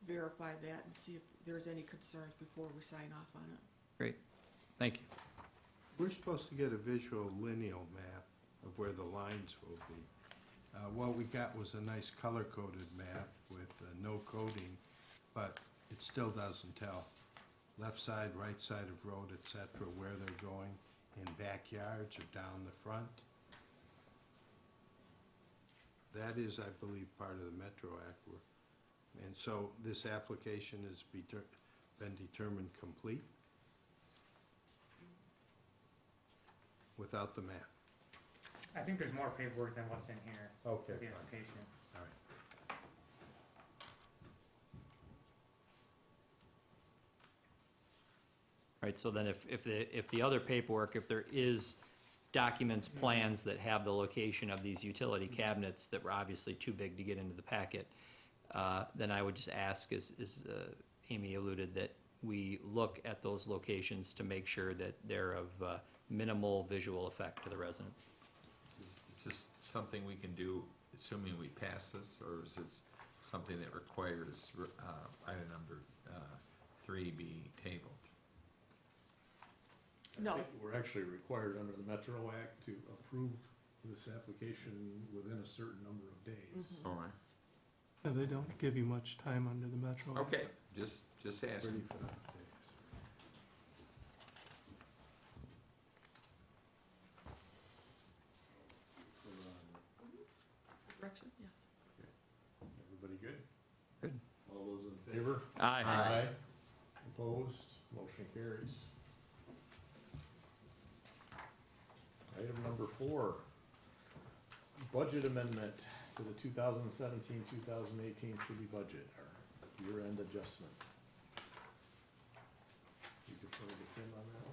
verify that and see if there's any concerns before we sign off on it. Great. Thank you. We're supposed to get a visual lineal map of where the lines will be. What we got was a nice color-coded map with no coding, but it still doesn't tell left side, right side of road, et cetera, where they're going in backyards or down the front. That is, I believe, part of the Metro Act. And so this application has been determined complete without the map. I think there's more paperwork than what's in here Okay, with the fine. application. All right. Right, so then if the other paperwork, if there is documents, plans that have the location of these utility cabinets that were obviously too big to get into the packet, then I would just ask, as Amy alluded, that we look at those locations to make sure that they're of minimal visual effect to the residents. Is this something we can do, assuming we pass this, or is this something that requires item number 3 be tabled? No. I think we're actually required under the Metro Act to approve this application within a certain number of days. All right. And they don't give you much time under the Metro. Act. Okay, just asking. 35 days. Direction, yes. Everybody good? Good. All those in favor? Aye. Opposed? Motion carries. Item number 4, budget amendment to the 2017-2018 city budget, our year-end adjustment. You defer to Kim on that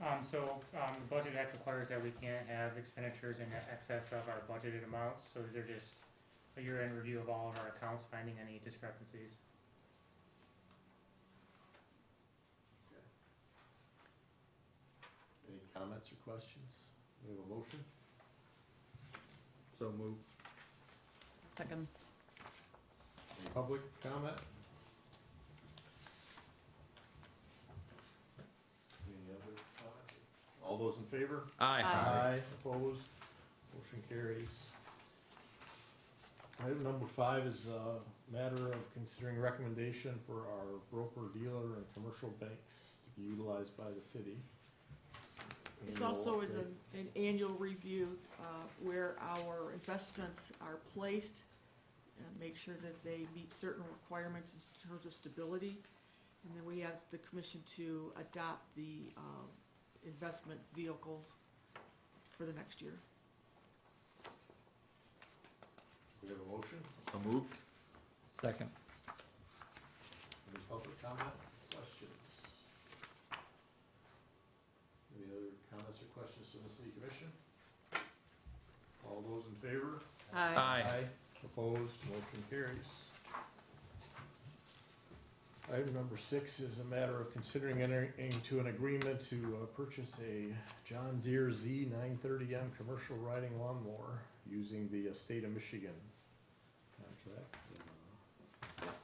one? The Budget Act requires that we can't have expenditures in excess of our budgeted amounts, so these are just a year-end review of all of our accounts, finding any discrepancies. Any comments or questions? We have a motion? So moved. Second. Any public comment? Any other comments? All those in favor? Aye. Opposed? Motion carries. Item number 5 is a matter of considering recommendation for our broker, dealer, and commercial banks to be utilized by the city. This Annual also is update. an annual review where our investments are placed and make sure that they meet certain requirements in terms of stability. And then we ask the commission to adopt the investment vehicles for the next year. We have a motion? So moved? Second. Any public comment, questions? Any other comments or questions from the city commission? All those in favor? Aye. Opposed, motion carries. Item number 6 is a matter of considering entering into an agreement to purchase a John Deere Z 930M commercial riding lawnmower using the state of Michigan contract.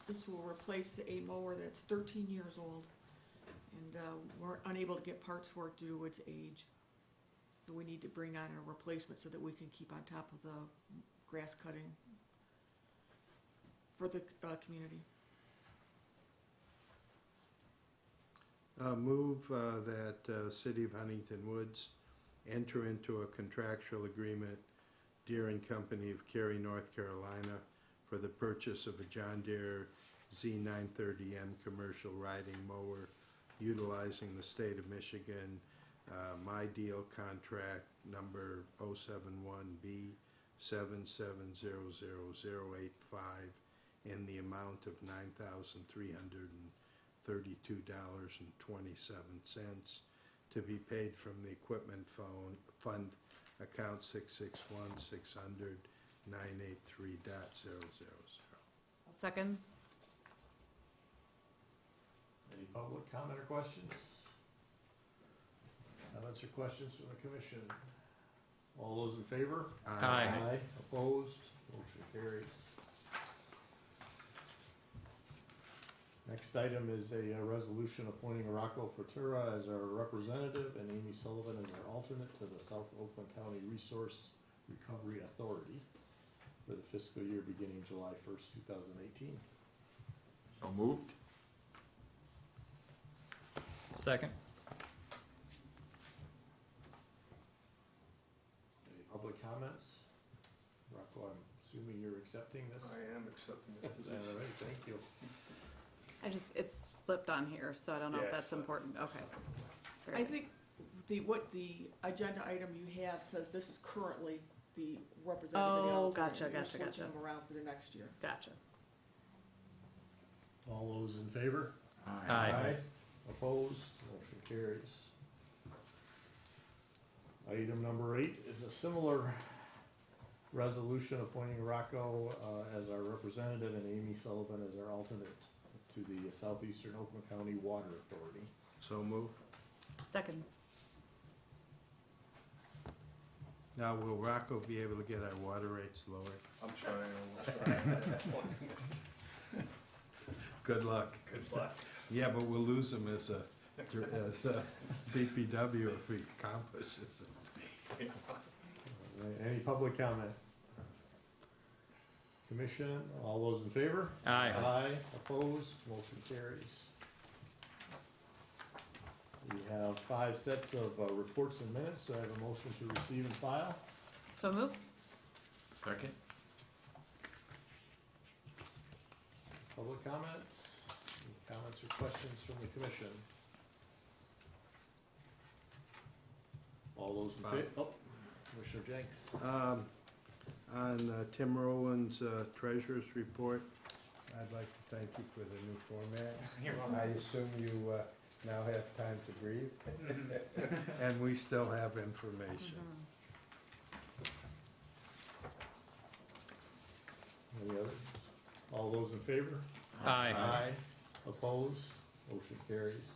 This will replace a mower that's 13 years old, and we're unable to get parts for it due to its age. So we need to bring on a replacement so that we can keep on top of the grass cutting for the community. Move that City of Huntington Woods enter into a contractual agreement, Deere and Company of Cary, North Carolina, for the purchase of a John Deere Z930M commercial riding mower utilizing the state of Michigan My Deal contract number 071B 7700085 in the amount of $9,332.27 to be paid from the equipment fund account 661-600-983.000. Second. Any public comment or questions? Comments or questions from the commission? All those in favor? Aye. Opposed? Motion carries. Next item is a resolution appointing Rocco Fratura as our representative and Amy Sullivan as our alternate to the South Oakland County Resource Recovery Authority for the fiscal year beginning July 1st, 2018. So moved? Second. Any public comments? Rocco, I'm assuming you're accepting this? I am accepting this All position. right, thank you. It's flipped on here, so I don't know Yeah, if it's that's flipped. important. Okay. Very I good. think what the agenda item you have says this is currently the representative of the Oh, alternate. gotcha, You're gotcha, switching gotcha. them around for the next year. Gotcha. All those in favor? Aye. Opposed? Motion carries. Item number 8 is a similar resolution appointing Rocco as our representative and Amy Sullivan as our alternate to the Southeastern Oakland County Water Authority. So move. Second. Now, will Rocco be able to get our water rates lowered? I'm trying. Good luck. Good luck. Yeah, but we'll lose him as a BPW if he accomplishes it. Any public comment? Commission, all those in favor? Aye. Aye, opposed, motion carries. We have 5 sets of reports and minutes. Do I have a motion to receive and file? So move. Second? Public comments? Any comments or questions from the commission? All those in favor? Oh, Commissioner Jenks. On Tim Rowland's treasurer's report, I'd like to thank you for the new format. You're welcome. I assume you now have time to breathe, and we still have information. Any others? All those in favor? Aye. Opposed? Motion carries.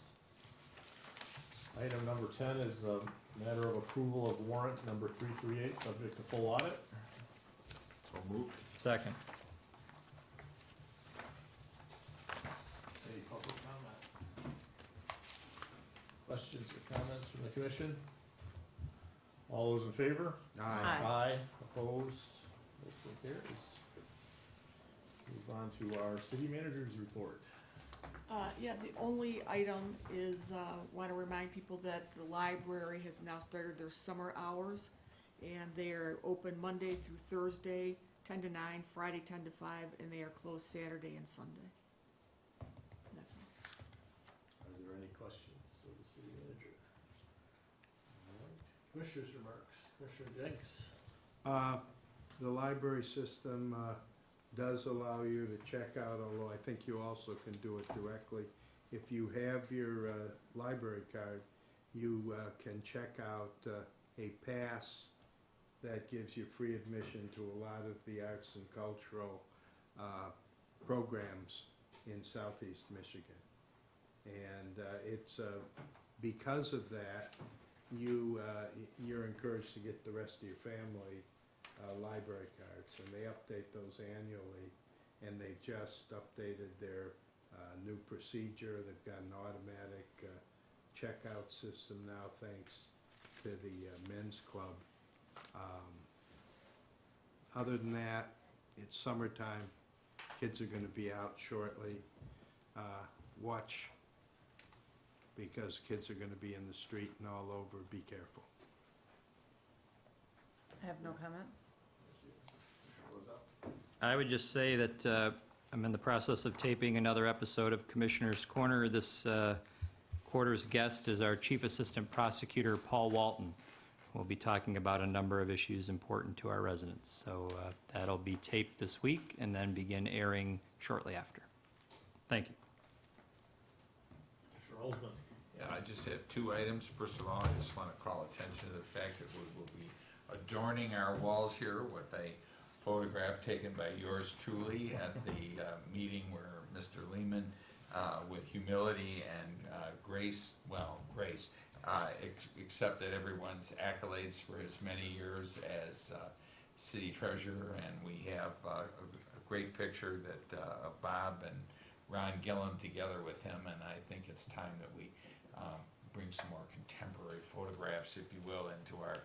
Item number 10 is a matter of approval of warrant number 338, subject to full audit. So moved. Second. Any public comment? Questions or comments from the commission? All those in favor? Aye. Aye. Opposed? Motion carries. Move on to our city manager's report. Yeah, the only item is, want to remind people that the library has now started their summer hours, and they are open Monday through Thursday, 10 to 9, Friday 10 to 5, and they are closed Saturday and Sunday. That's all. Are there any questions of the city manager? All right. Commissioners' remarks. Commissioner Jenks. The library system does allow you to check out, although I think you also can do it directly. If you have your library card, you can check out a pass that gives you free admission to a lot of the arts and cultural programs in Southeast Michigan. And it's because of that, you're encouraged to get the rest of your family library cards, and they update those annually, and they've just updated their new procedure. They've got an automatic checkout system now, thanks to the men's club. Other than that, it's summertime. Kids are going to be out shortly. Watch, because kids are going to be in the street and all over. Be careful. I have no comment. I would just say that I'm in the process of taping another episode of Commissioner's Corner. This quarter's guest is our Chief Assistant Prosecutor, Paul Walton. We'll be talking about a number of issues important to our residents. So that'll be taped this week and then begin airing shortly after. Thank you. Commissioner Olsman. Yeah, I just have 2 items. First of all, I just want to call attention to the fact that we will be adorning our walls here with a photograph taken by yours truly at the meeting where Mr. Lehman, with humility and grace, accepted everyone's accolades for his many years as city treasurer, and we have a great picture that of Bob and Ron Gillen together with him, and I think it's time that we bring some more contemporary photographs, if you will, into our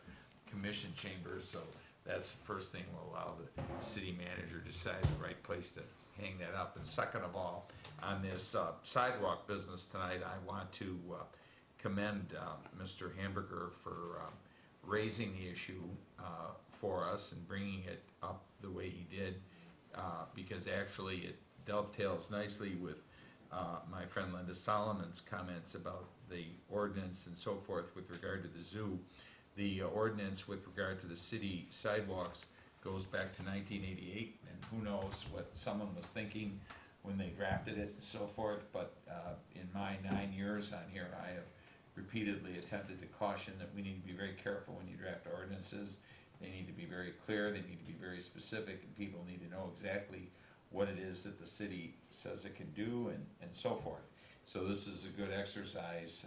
commission chambers. So that's the first thing will allow the city manager to decide the right place to hang that up. And second of all, on this sidewalk business tonight, I want to commend Mr. Hamburger for raising the issue for us and bringing it up the way he did, because actually it dovetails nicely with my friend Linda Solomon's comments about the ordinance and so forth with regard to the zoo. The ordinance with regard to the city sidewalks goes back to 1988, and who knows what someone was thinking when they drafted it and so forth, but in my 9 years on here, I have repeatedly attempted to caution that we need to be very careful when you draft ordinances. They need to be very clear, they need to be very specific, and people need to know exactly what it is that the city says it can do and so forth. So this is a good exercise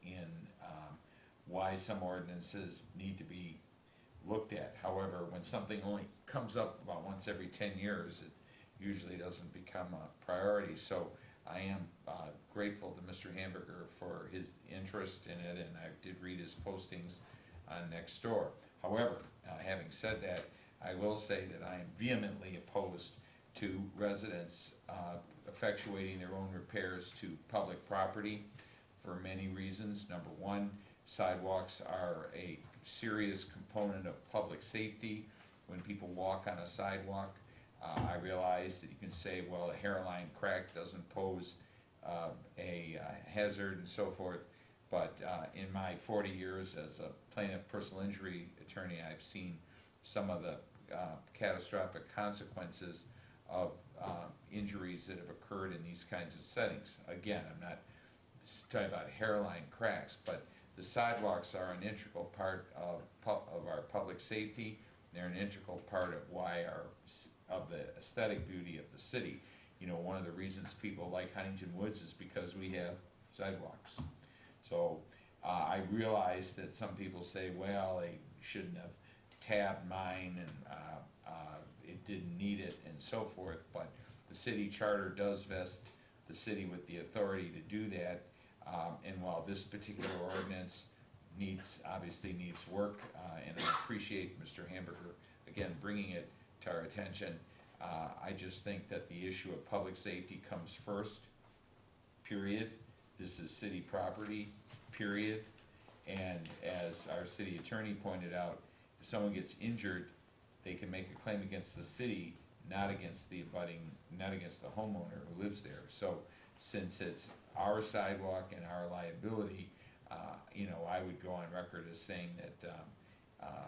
in why some ordinances need to be looked at. However, when something only comes up about once every 10 years, it usually doesn't become a priority. So I am grateful to Mr. Hamburger for his interest in it, and I did read his postings on Nextdoor. However, having said that, I will say that I am vehemently opposed to residents effectuating their own repairs to public property for many reasons. Number one, sidewalks are a serious component of public safety. When people walk on a sidewalk, I realize that you can say, well, a hairline crack doesn't pose a hazard and so forth, but in my 40 years as a plaintiff personal injury attorney, I've seen some of the catastrophic consequences of injuries that have occurred in these kinds of settings. Again, I'm not talking about hairline cracks, but the sidewalks are an integral part of our public safety. They're an integral part of of the aesthetic beauty of the city. You know, one of the reasons people like Huntington Woods is because we have sidewalks. So I realize that some people say, well, they shouldn't have tabbed mine and it didn't need it and so forth, but the city charter does vest the city with the authority to do that. And while this particular ordinance obviously needs work, and I appreciate Mr. Hamburger, again, bringing it to our attention, I just think that the issue of public safety comes first, period. This is city property, period. And as our city attorney pointed out, if someone gets injured, they can make a claim against the city, not against the homeowner who lives there. So since it's our sidewalk and our liability, I would go on record as saying that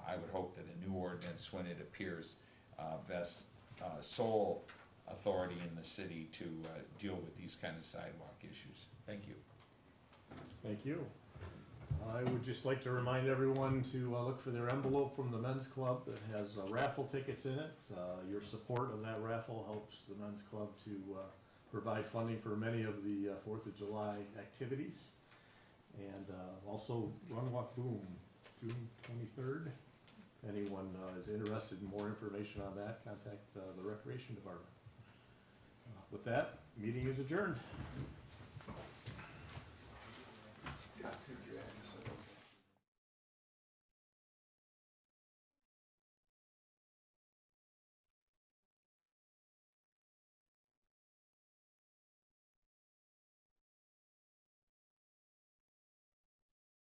I would hope that a new ordinance, when it appears, vests sole authority in the city to deal with these kind of sidewalk issues. Thank you. Thank you. I would just like to remind everyone to look for their envelope from the men's club that has raffle tickets in it. Your support of that raffle helps the men's club to provide funding for many of the 4th of July activities. And also Run Walk Boom, June 23rd. If anyone is interested in more information on that, contact the Recreation Department. With that, meeting is adjourned. Got to